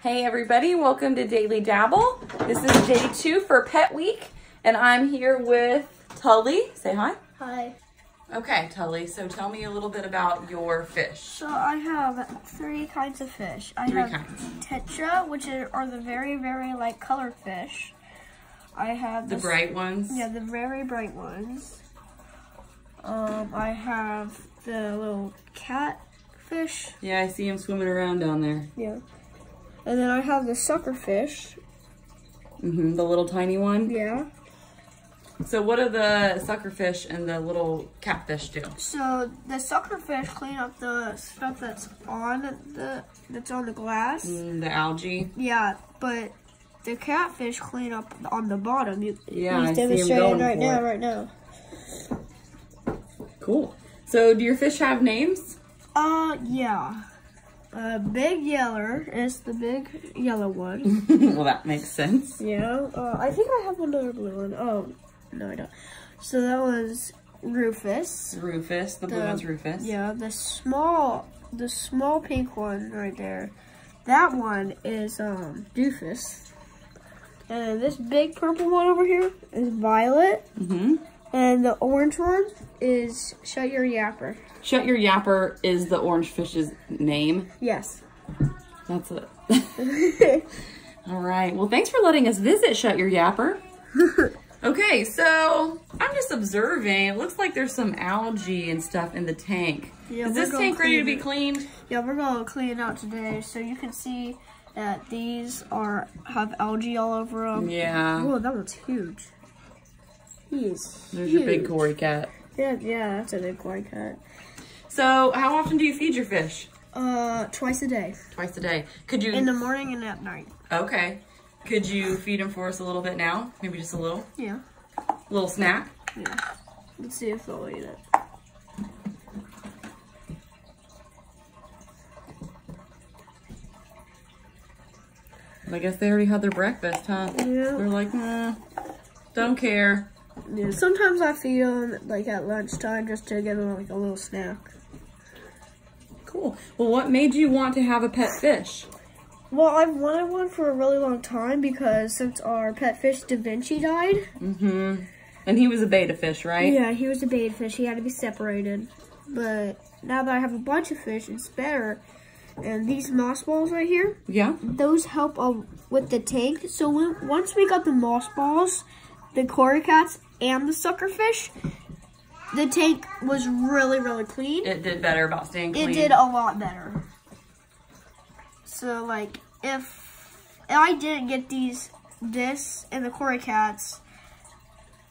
Hey everybody, welcome to Daily Dabble. This is day 2 for Pet Week, and I'm here with Tully. Say hi. Hi. Okay, Tully, so tell me a little bit about your fish. So I have 3 kinds of fish. I have tetra, which are the very, very light colored fish. I have the bright ones? Yeah, the very bright ones. I have the little catfish. Yeah, I see him swimming around down there. Yeah. And then I have the sucker fish. The little tiny one? Yeah. So what do the sucker fish and the little catfish do? So the sucker fish clean up the stuff that's on the glass. The algae? Yeah, but the catfish clean up on the bottom. Yeah, he's I see him demonstrating going right now. Cool. So do your fish have names? Yeah. Big Yeller is the big yellow one. Well, that makes sense. Yeah. I think I have another blue one. Oh, no, I don't. So that was Rufus. Rufus. The blue one's Rufus. Yeah. The small pink one right there. That one is Doofus. And this big purple one over here is Violet. And the orange one is Shut Your Yapper. Shut Your Yapper is the orange fish's name? Yes. That's it. All right. Well, thanks for letting us visit Shut Your Yapper. Okay, so I'm just observing. It looks like there's some algae and stuff in the tank. Yeah, is this tank ready to be cleaned? Yeah, we're going to clean it out today. So you can see that these have algae all over them. Yeah. Whoa, that one's huge. There's your big Cory cat. Yeah, that's a big Cory cat. So, how often do you feed your fish? Twice a day. Twice a day. Could you? In the morning and at night. Okay. Could you feed them for us a little bit now? Maybe just a little? Yeah. A little snack? Yeah. Let's see if they'll eat it. I guess they already had their breakfast, huh? Yeah. They're like, nah, don't care. Yeah, sometimes I feed them like at lunchtime just to give them like a little snack. Cool. Well, what made you want to have a pet fish? Well, I've wanted one for a really long time because since our pet fish Da Vinci died. And he was a betta fish, right? Yeah, he was a betta fish. He had to be separated. But now that I have a bunch of fish, it's better. And these moss balls right here, those help with the tank. So once we got the moss balls, the Cory cats, and the sucker fish, the tank was really, really clean. It did better about staying clean. It did a lot better. So, like, if I didn't get this and the Cory cats,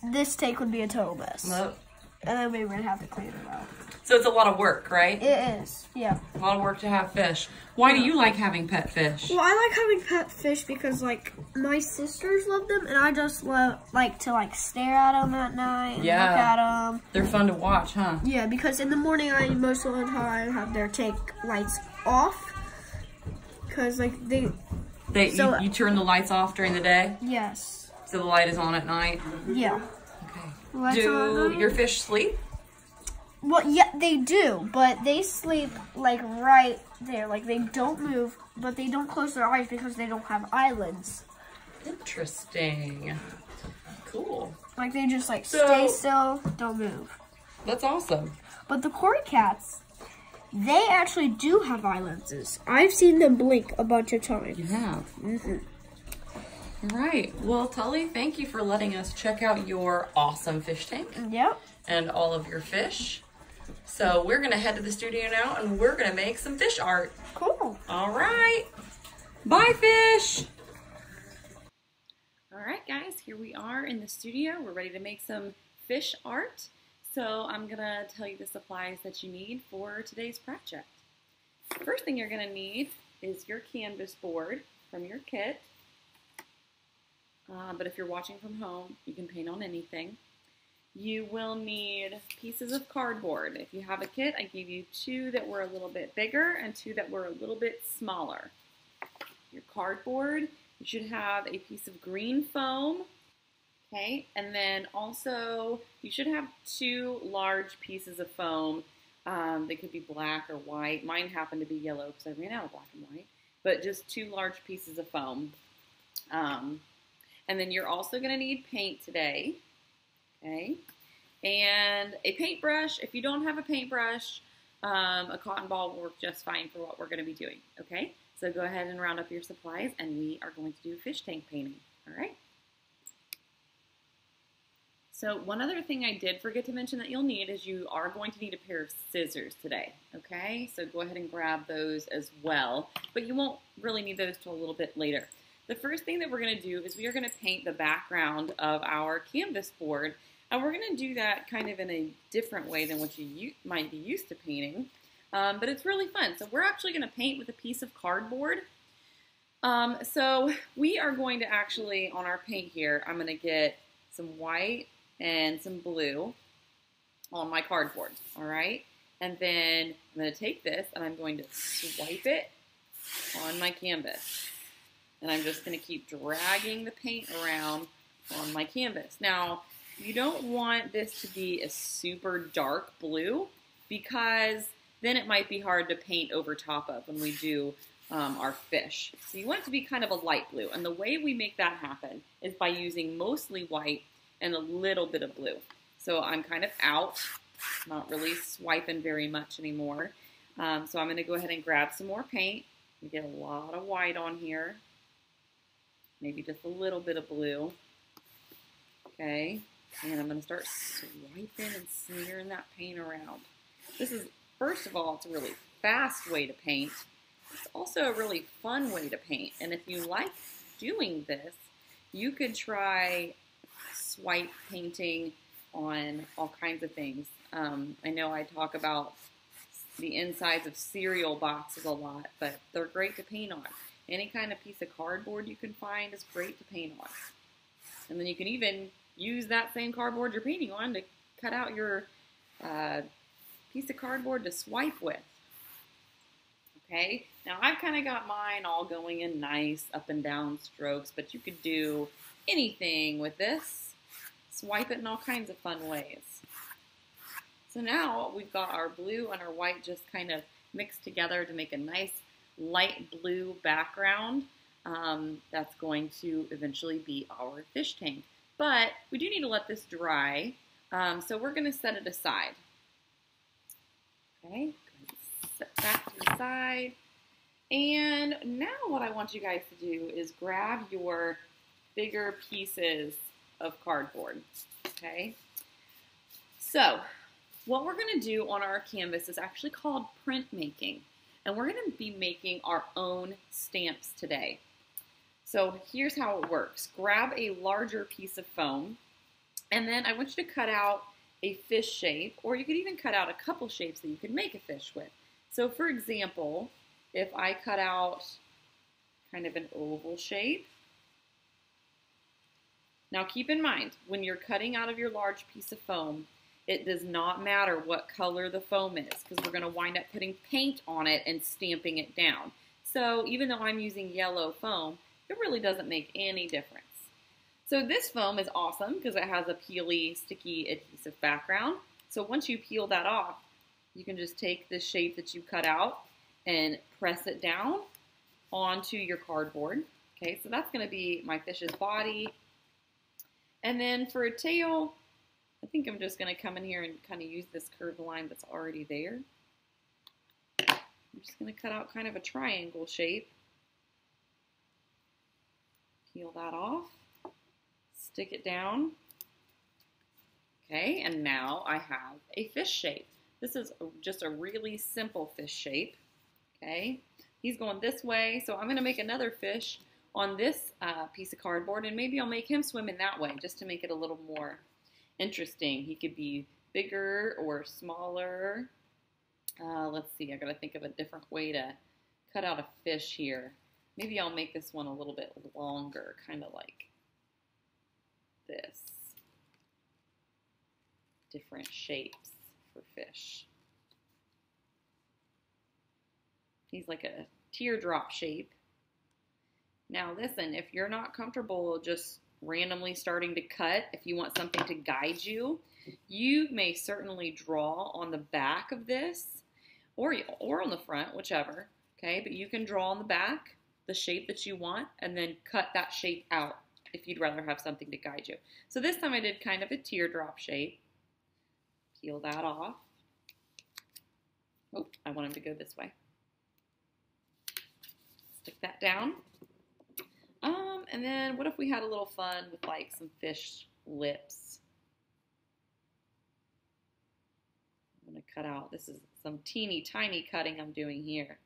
this tank would be a total mess. Nope. And then we would have to clean it out. So it's a lot of work, right? It is, yeah. A lot of work to have fish. Why do you like having pet fish? Well, I like having pet fish because, like, my sisters love them, and I just like to stare at them at night and look at them. They're fun to watch, huh? Yeah, because in the morning, I most of the time have their tank lights off. Because, like, you turn the lights off during the day? Yes. So the light is on at night? Yeah. Okay. Do your fish sleep? Well, yeah, they do, but they sleep, like, right there. Like, they don't move, but they don't close their eyes because they don't have eyelids. Interesting. Cool. Like, they just, stay still, don't move. That's awesome. But the Cory cats, they actually do have eyelids. I've seen them blink a bunch of times. You have? All right. Well, Tully, thank you for letting us check out your awesome fish tank. Yep. And all of your fish. So we're going to head to the studio now, and we're going to make some fish art. Cool. All right. Bye, fish. All right, guys. Here we are in the studio. We're ready to make some fish art. So I'm going to tell you the supplies that you need for today's project. First thing you're going to need is your canvas board from your kit. But if you're watching from home, you can paint on anything. You will need pieces of cardboard. If you have a kit, I gave you 2 that were a little bit bigger and 2 that were a little bit smaller. Your cardboard, you should have a piece of green foam, okay? And then also, you should have 2 large pieces of foam. They could be black or white. Mine happened to be yellow because I ran out of black and white. but just 2 large pieces of foam. And then you're also going to need paint today, okay? And a paintbrush. If you don't have a paintbrush, a cotton ball will work just fine for what we're going to be doing, okay? So go ahead and round up your supplies, and we are going to do fish tank painting, all right? So one other thing I did forget to mention that you'll need is you are going to need a pair of scissors today, okay? So go ahead and grab those as well, but you won't really need those till a little bit later. The first thing that we're going to do is we are going to paint the background of our canvas board, and we're going to do that kind of in a different way than what you might be used to painting, but it's really fun. So we're actually going to paint with a piece of cardboard. So we are going to actually, on our paint here, I'm going to get some white and some blue on my cardboard, all right? And then I'm going to take this and I'm going to swipe it on my canvas. And I'm just going to keep dragging the paint around on my canvas. Now, you don't want this to be a super dark blue because then it might be hard to paint over top of when we do our fish. So you want it to be kind of a light blue. And the way we make that happen is by using mostly white and a little bit of blue. So I'm kind of out, not really swiping very much anymore. So I'm going to go ahead and grab some more paint. We get a lot of white on here. Maybe just a little bit of blue. Okay, and I'm going to start swiping and smearing that paint around. This is, first of all, it's a really fast way to paint. It's also a really fun way to paint. And if you like doing this, you could try swipe painting on all kinds of things. I know I talk about the insides of cereal boxes a lot, but they're great to paint on. Any kind of piece of cardboard you can find is great to paint on. And then you can even use that same cardboard you're painting on to cut out your piece of cardboard to swipe with. Okay, now I've kind of got mine all going in nice up and down strokes, but you could do anything with this. Swipe it in all kinds of fun ways. So now we've got our blue and our white just kind of mixed together to make a nice light blue background. That's going to eventually be our fish tank. But we do need to let this dry, so we're going to set it aside. Okay, set that to the side. And now what I want you guys to do is grab your bigger pieces of cardboard, okay? So what we're going to do on our canvas is actually called printmaking, and we're going to be making our own stamps today. So here's how it works. Grab a larger piece of foam, and then I want you to cut out a fish shape, or you could even cut out a couple shapes that you could make a fish with. So for example, if I cut out kind of an oval shape. Now keep in mind, when you're cutting out of your large piece of foam, it does not matter what color the foam is, because we're going to wind up putting paint on it and stamping it down. So even though I'm using yellow foam, it really doesn't make any difference. So this foam is awesome because it has a peely, sticky, adhesive background. So once you peel that off, you can just take the shape that you cut out and press it down onto your cardboard. Okay, so that's going to be my fish's body. And then for a tail, I think I'm just going to come in here and kind of use this curved line that's already there. I'm just going to cut out kind of a triangle shape. Peel that off. Stick it down. Okay, and now I have a fish shape. This is just a really simple fish shape. Okay, he's going this way, so I'm going to make another fish on this piece of cardboard, and maybe I'll make him swim in that way just to make it a little more interesting. He could be bigger or smaller. Let's see, I got to think of a different way to cut out a fish here. Maybe I'll make this one a little bit longer, kind of like this. Different shapes for fish. He's like a teardrop shape. Now listen, if you're not comfortable just randomly starting to cut, if you want something to guide you, you may certainly draw on the back of this or on the front, whichever, okay? But you can draw on the back the shape that you want and then cut that shape out if you'd rather have something to guide you. So this time I did kind of a teardrop shape. Peel that off. Oh, I want him to go this way. Stick that down. And then what if we had a little fun with like some fish lips? I'm going to cut out, this is some teeny tiny cutting I'm doing here.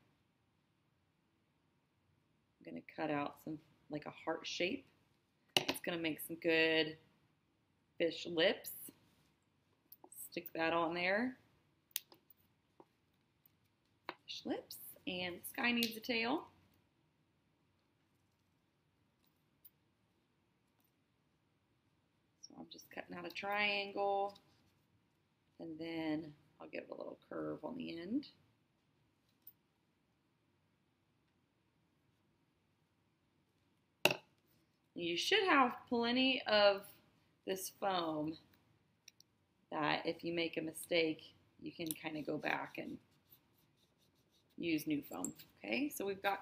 I'm going to cut out some, like a heart shape. It's going to make some good fish lips. Stick that on there. Fish lips. And this guy needs a tail. So I'm just cutting out a triangle. And then I'll give it a little curve on the end. You should have plenty of this foam that if you make a mistake, you can kind of go back and use new foam. Okay, so we've got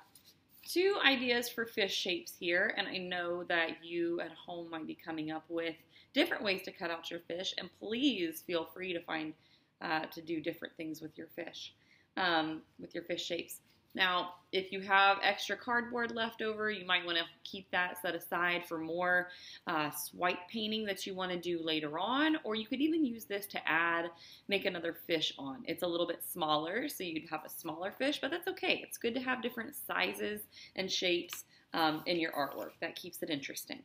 2 ideas for fish shapes here, and I know that you at home might be coming up with different ways to cut out your fish, and please feel free to find to do different things with your fish shapes. Now, if you have extra cardboard left over, you might want to keep that set aside for more swipe painting that you want to do later on, or you could even use this to make another fish on. It's a little bit smaller, so you'd have a smaller fish, but that's okay. It's good to have different sizes and shapes in your artwork. That keeps it interesting.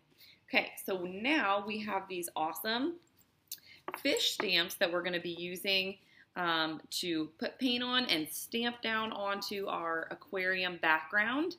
Okay, so now we have these awesome fish stamps that we're going to be using to put paint on and stamp down onto our aquarium background.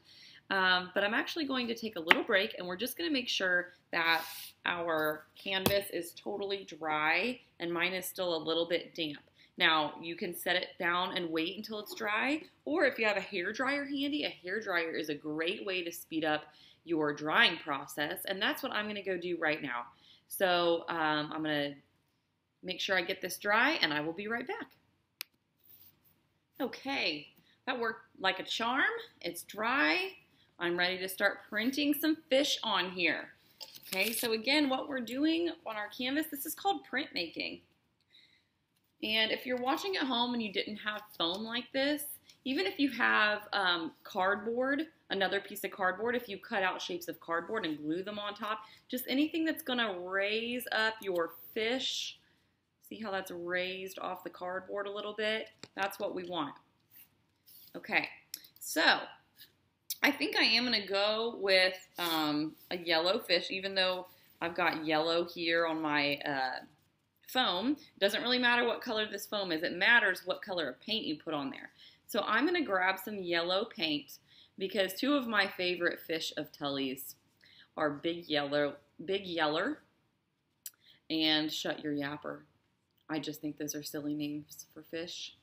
But I'm actually going to take a little break, and we're just going to make sure that our canvas is totally dry and mine is still a little bit damp. Now, you can set it down and wait until it's dry, or if you have a hair dryer handy, a hair dryer is a great way to speed up your drying process, and that's what I'm going to go do right now. So I'm going to make sure I get this dry, and I will be right back. Okay, that worked like a charm. It's dry. I'm ready to start printing some fish on here. Okay, so again, what we're doing on our canvas, this is called printmaking. And if you're watching at home and you didn't have foam like this, even if you have cardboard, another piece of cardboard, if you cut out shapes of cardboard and glue them on top, just anything that's going to raise up your fish. See how that's raised off the cardboard a little bit? That's what we want. Okay, so I think I am going to go with a yellow fish, even though I've got yellow here on my foam. It doesn't really matter what color this foam is. It matters what color of paint you put on there. So I'm going to grab some yellow paint because 2 of my favorite fish of Tully's are Big Yeller, and Shut Your Yapper. I just think those are silly names for fish.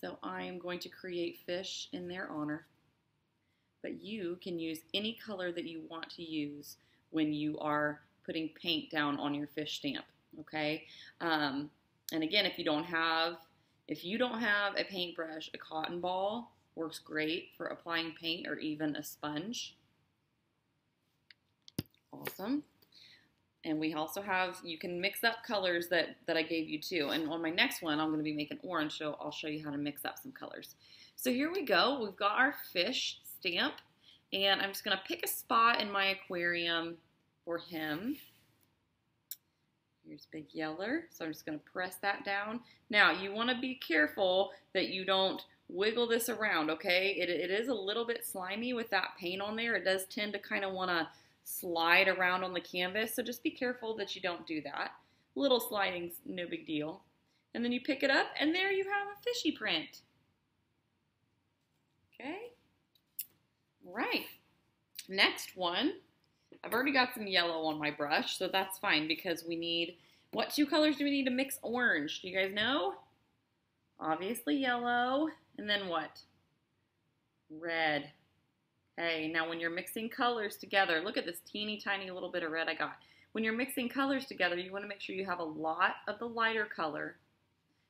So I am going to create fish in their honor. But you can use any color that you want to use when you are putting paint down on your fish stamp. Okay? And again, if you don't have a paintbrush, a cotton ball works great for applying paint, or even a sponge. Awesome. And we also have, you can mix up colors that I gave you too. And on my next one, I'm going to be making orange, so I'll show you how to mix up some colors. So here we go. We've got our fish stamp, and I'm just going to pick a spot in my aquarium for him. Here's Big Yeller, so I'm just going to press that down. Now, you want to be careful that you don't wiggle this around, okay? It is a little bit slimy with that paint on there. It does tend to kind of want to slide around on the canvas, so just be careful that you don't do that. Little sliding's no big deal. And then you pick it up, and there you have a fishy print. Okay? All right. Next one. I've already got some yellow on my brush, so that's fine because we need, what 2 colors do we need to mix orange? Do you guys know? Obviously yellow, and then what? Red. Okay, now when you're mixing colors together, look at this teeny tiny little bit of red I got. When you're mixing colors together, you want to make sure you have a lot of the lighter color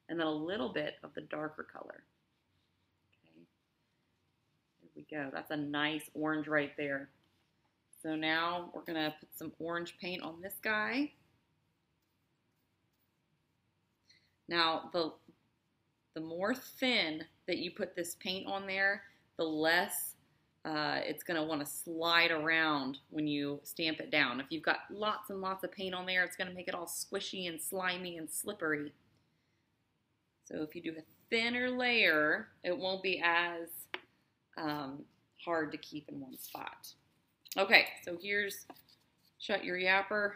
and then a little bit of the darker color. Okay, there we go. That's a nice orange right there. So now we're gonna put some orange paint on this guy. Now, the more thin that you put this paint on there, the less it's going to want to slide around when you stamp it down. If you've got lots and lots of paint on there, it's going to make it all squishy and slimy and slippery. So if you do a thinner layer, it won't be as hard to keep in one spot. Okay, so here's, shut your yapper.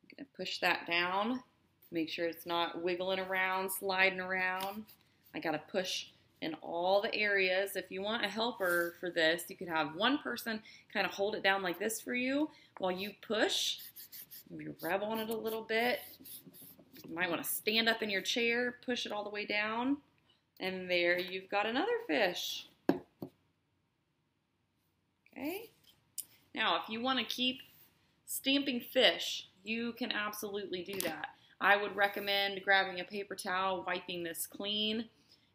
I'm going to push that down. Make sure it's not wiggling around, sliding around. I got to push in all the areas. If you want a helper for this, you could have one person kind of hold it down like this for you while you push. Maybe rub on it a little bit. You might want to stand up in your chair, push it all the way down, and there you've got another fish. Okay. Now, if you want to keep stamping fish, you can absolutely do that. I would recommend grabbing a paper towel, wiping this clean,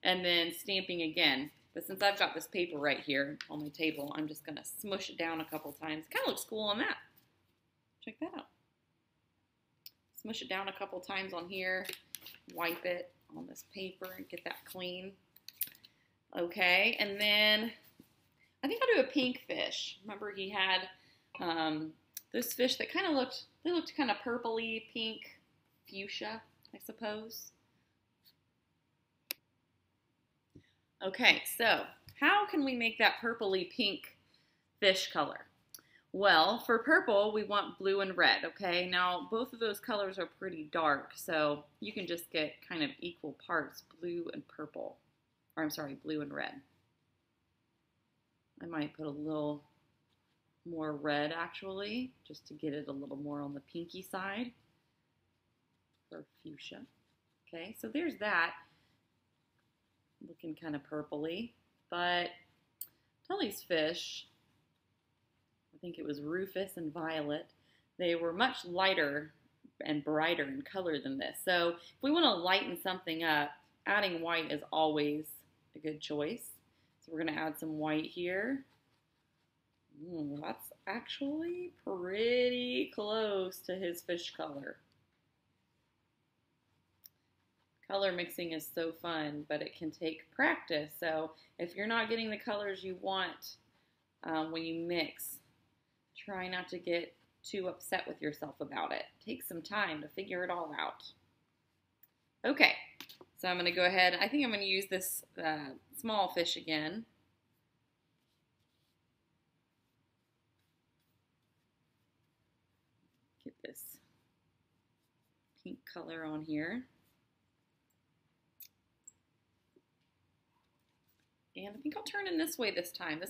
and then stamping again. But since I've got this paper right here on my table, I'm just going to smush it down a couple times. It kind of looks cool on that. Check that out. Smush it down a couple times on here, wipe it on this paper and get that clean. Okay, and then I think I'll do a pink fish. Remember he had those fish that kind of looked kind of purpley, pink, fuchsia, I suppose. Okay, so how can we make that purpley pink fish color? Well, for purple, we want blue and red, okay? Now, both of those colors are pretty dark, so you can just get kind of equal parts, blue and purple. Or, I'm sorry, blue and red. I might put a little more red, actually, just to get it a little more on the pinky side. For fuchsia. Okay, so there's that. Looking kind of purpley, but Tully's fish, I think it was Rufus and Violet, they were much lighter and brighter in color than this. So if we want to lighten something up, adding white is always a good choice. So we're going to add some white here. That's actually pretty close to his fish color. Color mixing is so fun, but it can take practice. So if you're not getting the colors you want when you mix, try not to get too upset with yourself about it. Take some time to figure it all out. Okay, so I'm going to go ahead. I think I'm going to use this small fish again. Get this pink color on here. And I think I'll turn him this way this time.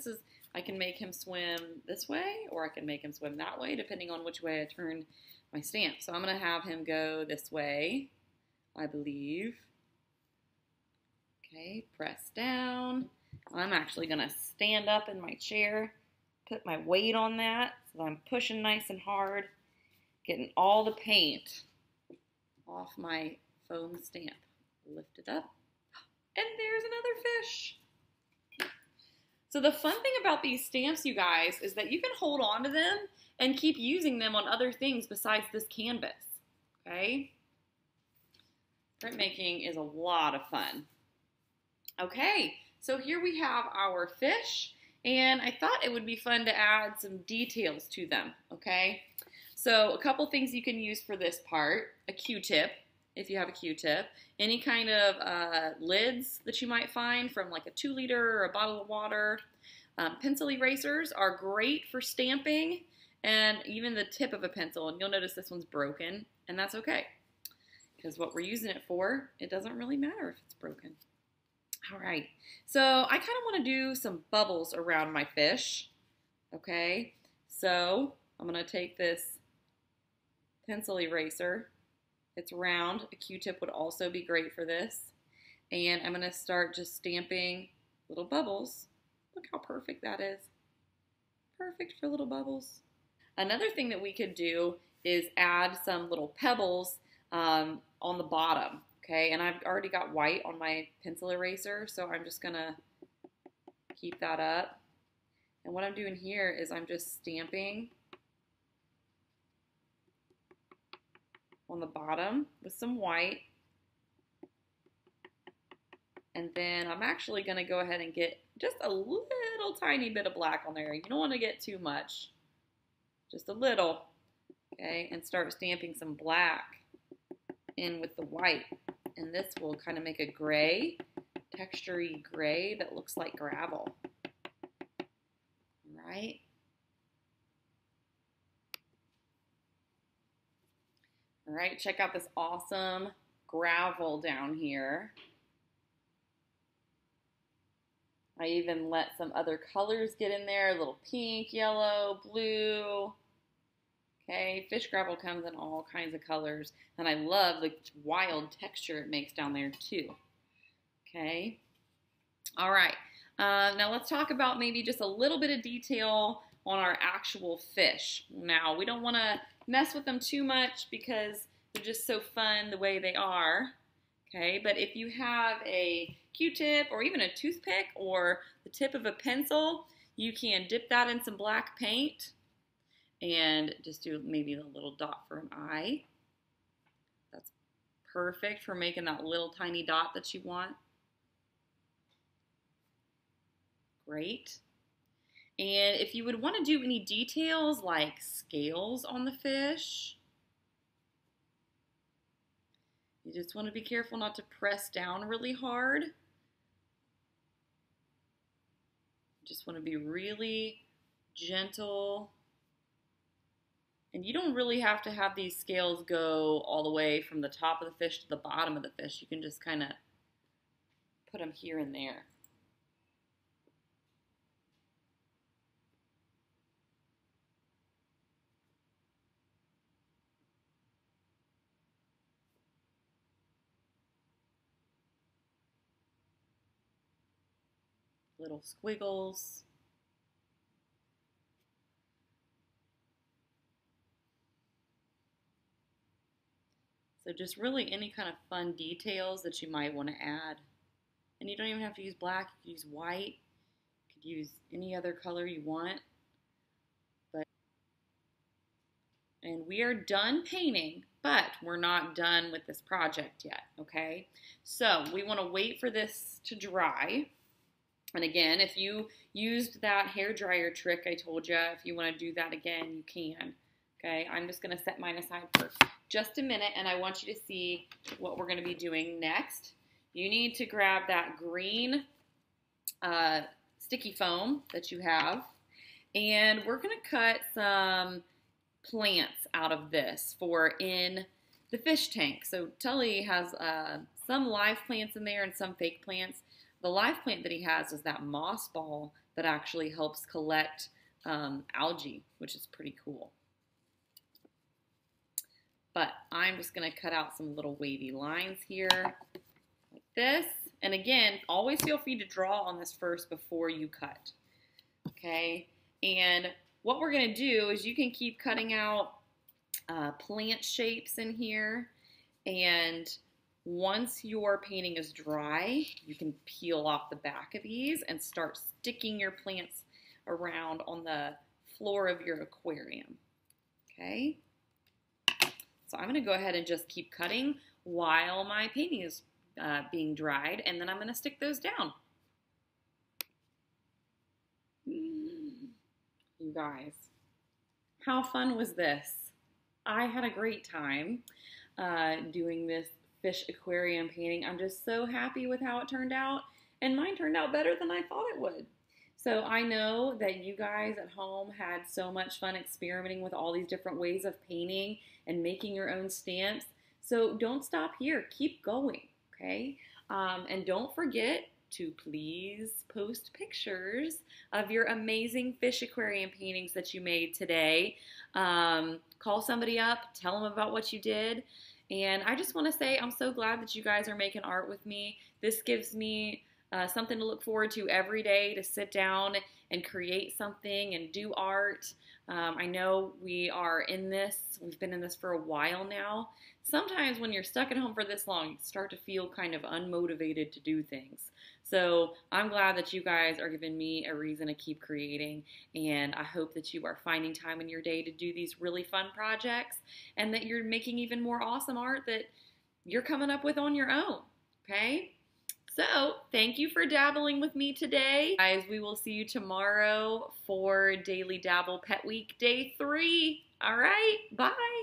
I can make him swim this way, or I can make him swim that way, depending on which way I turn my stamp. So I'm going to have him go this way, I believe. Okay, press down. I'm actually going to stand up in my chair, put my weight on that, so I'm pushing nice and hard, getting all the paint off my foam stamp. Lift it up, and there's another fish. So the fun thing about these stamps, you guys, is that you can hold on to them and keep using them on other things besides this canvas, okay? Printmaking is a lot of fun. Okay, so here we have our fish, and I thought it would be fun to add some details to them, okay? So a couple things you can use for this part: a Q-tip, if you have a Q-tip, any kind of lids that you might find from like a 2-liter or a bottle of water. Pencil erasers are great for stamping, and even the tip of a pencil, and you'll notice this one's broken, and that's okay, because what we're using it for, it doesn't really matter if it's broken. All right, so I kind of want to do some bubbles around my fish, okay? So I'm going to take this pencil eraser. It's round. A Q-tip would also be great for this. And I'm going to start just stamping little bubbles. Look how perfect that is. Perfect for little bubbles. Another thing that we could do is add some little pebbles on the bottom. Okay, and I've already got white on my pencil eraser, so I'm just gonna keep that up. And what I'm doing here is I'm just stamping on the bottom with some white. And then I'm actually gonna go ahead and get just a little tiny bit of black on there. You don't wanna get too much, just a little, okay? And start stamping some black in with the white. And this will kind of make a gray, textury gray that looks like gravel. All right. All right, check out this awesome gravel down here. I even let some other colors get in there, a little pink, yellow, blue. Okay, fish gravel comes in all kinds of colors, and I love the wild texture it makes down there too. Okay, all right. Now let's talk about maybe just a little bit of detail on our actual fish. Now, we don't want to mess with them too much because they're just so fun the way they are. Okay, but if you have a Q-tip or even a toothpick or the tip of a pencil, you can dip that in some black paint and just do maybe a little dot for an eye. That's perfect for making that little tiny dot that you want. Great. And if you would want to do any details like scales on the fish, you just want to be careful not to press down really hard. You just want to be really gentle. And you don't really have to have these scales go all the way from the top of the fish to the bottom of the fish. You can just kind of put them here and there. Little squiggles. So just really any kind of fun details that you might want to add. And you don't even have to use black, you could use white, you could use any other color you want. And we are done painting, but we're not done with this project yet, okay? So we want to wait for this to dry. And again, if you used that hair dryer trick I told you, if you want to do that again, you can. Okay, I'm just going to set mine aside for just a minute, and I want you to see what we're going to be doing next. You need to grab that green sticky foam that you have, and we're going to cut some plants out of this for in the fish tank. So Tully has some live plants in there and some fake plants. The live plant that he has is that moss ball that actually helps collect algae, which is pretty cool. But I'm just going to cut out some little wavy lines here like this. And again, always feel free to draw on this first before you cut. Okay, and what we're going to do is you can keep cutting out plant shapes in here, and once your painting is dry, you can peel off the back of these and start sticking your plants around on the floor of your aquarium. Okay, so I'm going to go ahead and just keep cutting while my painting is being dried, and then I'm going to stick those down. You guys, how fun was this? I had a great time doing this fish aquarium painting. I'm just so happy with how it turned out, and mine turned out better than I thought it would. So I know that you guys at home had so much fun experimenting with all these different ways of painting and making your own stamps. So don't stop here. Keep going, okay? And don't forget to please post pictures of your amazing fish aquarium paintings that you made today. Call somebody up, tell them about what you did. And I just want to say I'm so glad that you guys are making art with me. This gives me something to look forward to every day, to sit down and create something and do art. I know we've been in this for a while now. Sometimes when you're stuck at home for this long, you start to feel kind of unmotivated to do things. So I'm glad that you guys are giving me a reason to keep creating, and I hope that you are finding time in your day to do these really fun projects, and that you're making even more awesome art that you're coming up with on your own, okay? So, thank you for dabbling with me today. Guys, we will see you tomorrow for Daily Dabble Pet Week Day 3. All right, bye.